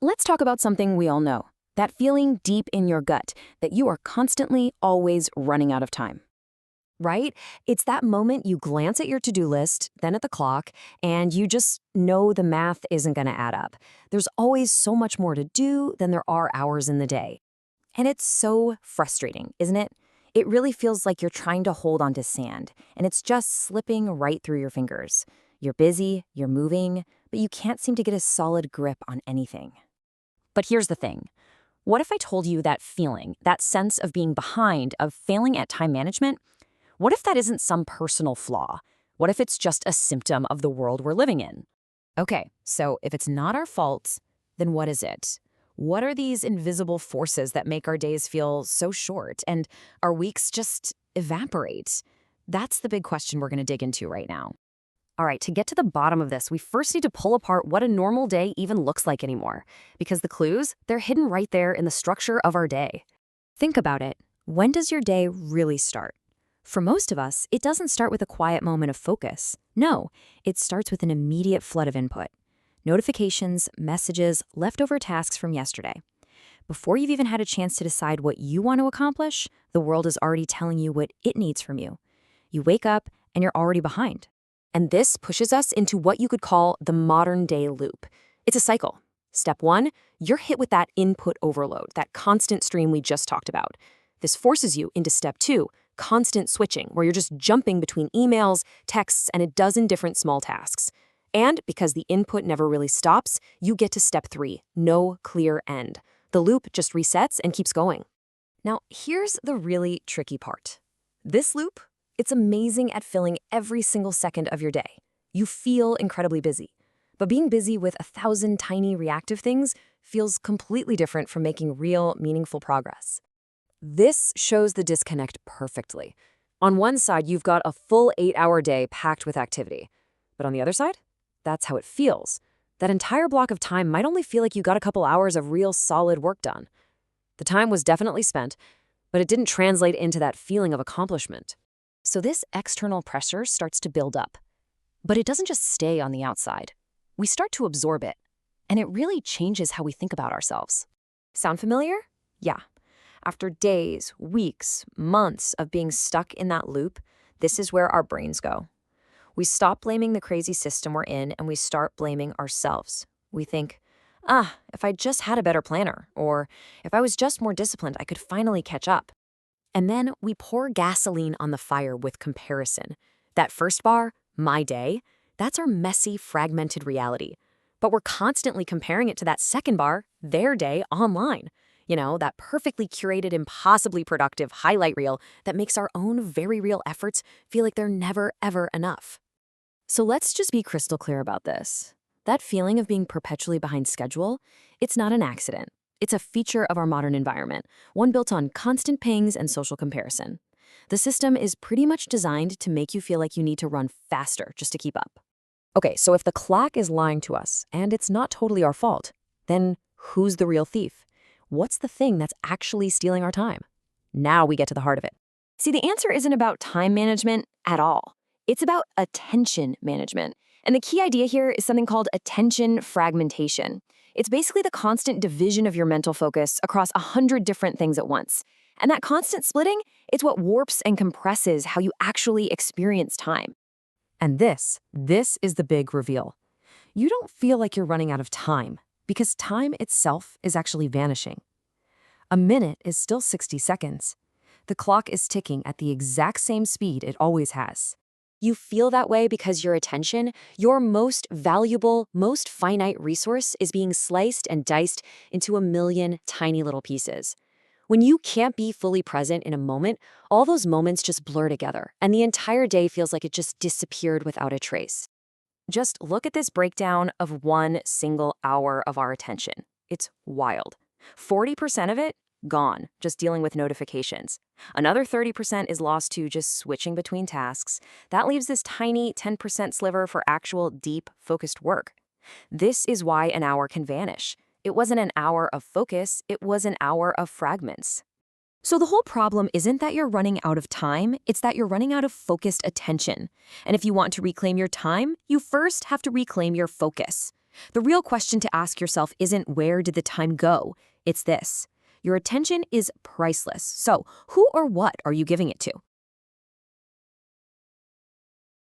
Let's talk about something we all know, that feeling deep in your gut that you are constantly, always running out of time. Right? It's that moment you glance at your to-do list, then at the clock, and you just know the math isn't going to add up. There's always so much more to do than there are hours in the day. And it's so frustrating, isn't it? It really feels like you're trying to hold onto sand, and it's just slipping right through your fingers. You're busy, you're moving, but you can't seem to get a solid grip on anything. But here's the thing. What if I told you that feeling, that sense of being behind, of failing at time management? What if that isn't some personal flaw? What if it's just a symptom of the world we're living in? Okay, so if it's not our fault, then what is it? What are these invisible forces that make our days feel so short and our weeks just evaporate? That's the big question we're going to dig into right now. All right, to get to the bottom of this, we first need to pull apart what a normal day even looks like anymore, because the clues, they're hidden right there in the structure of our day. Think about it. When does your day really start? For most of us, it doesn't start with a quiet moment of focus. No, it starts with an immediate flood of input. Notifications, messages, leftover tasks from yesterday. Before you've even had a chance to decide what you want to accomplish, the world is already telling you what it needs from you. You wake up and you're already behind. And this pushes us into what you could call the modern day loop. It's a cycle. Step one, you're hit with that input overload, that constant stream we just talked about. This forces you into step two, constant switching, where you're just jumping between emails, texts, and a dozen different small tasks. And because the input never really stops, you get to step three, no clear end. The loop just resets and keeps going. Now, here's the really tricky part. This loop, it's amazing at filling every single second of your day. You feel incredibly busy. But being busy with 1,000 tiny reactive things feels completely different from making real, meaningful progress. This shows the disconnect perfectly. On one side, you've got a full 8-hour day packed with activity. But on the other side, that's how it feels. That entire block of time might only feel like you got a couple hours of real solid work done. The time was definitely spent, but it didn't translate into that feeling of accomplishment. So this external pressure starts to build up. But it doesn't just stay on the outside. We start to absorb it, and it really changes how we think about ourselves. Sound familiar? Yeah. After days, weeks, months of being stuck in that loop, this is where our brains go. We stop blaming the crazy system we're in and we start blaming ourselves. We think, if I just had a better planner, or if I was just more disciplined, I could finally catch up. And then we pour gasoline on the fire with comparison. That first bar, my day, that's our messy, fragmented reality. But we're constantly comparing it to that second bar, their day, online. You know, that perfectly curated, impossibly productive highlight reel that makes our own very real efforts feel like they're never, ever enough. So let's just be crystal clear about this. That feeling of being perpetually behind schedule, it's not an accident. It's a feature of our modern environment, one built on constant pings and social comparison. The system is pretty much designed to make you feel like you need to run faster just to keep up. Okay, so if the clock is lying to us, and it's not totally our fault, then who's the real thief? What's the thing that's actually stealing our time? Now we get to the heart of it. See, the answer isn't about time management at all. It's about attention management. And the key idea here is something called attention fragmentation. It's basically the constant division of your mental focus across 100 different things at once. And that constant splitting, it's what warps and compresses how you actually experience time. And this is the big reveal. You don't feel like you're running out of time, because time itself is actually vanishing. A minute is still 60 seconds. The clock is ticking at the exact same speed it always has. You feel that way because your attention, your most valuable, most finite resource, is being sliced and diced into a million tiny little pieces. When you can't be fully present in a moment, all those moments just blur together, and the entire day feels like it just disappeared without a trace. Just look at this breakdown of one single hour of our attention. It's wild. 40% of it, gone, just dealing with notifications. Another 30% is lost to just switching between tasks. That leaves this tiny 10% sliver for actual, deep, focused work. This is why an hour can vanish. It wasn't an hour of focus, it was an hour of fragments. So the whole problem isn't that you're running out of time, it's that you're running out of focused attention. And if you want to reclaim your time, you first have to reclaim your focus. The real question to ask yourself isn't where did the time go? It's this. Your attention is priceless. So, who or what are you giving it to?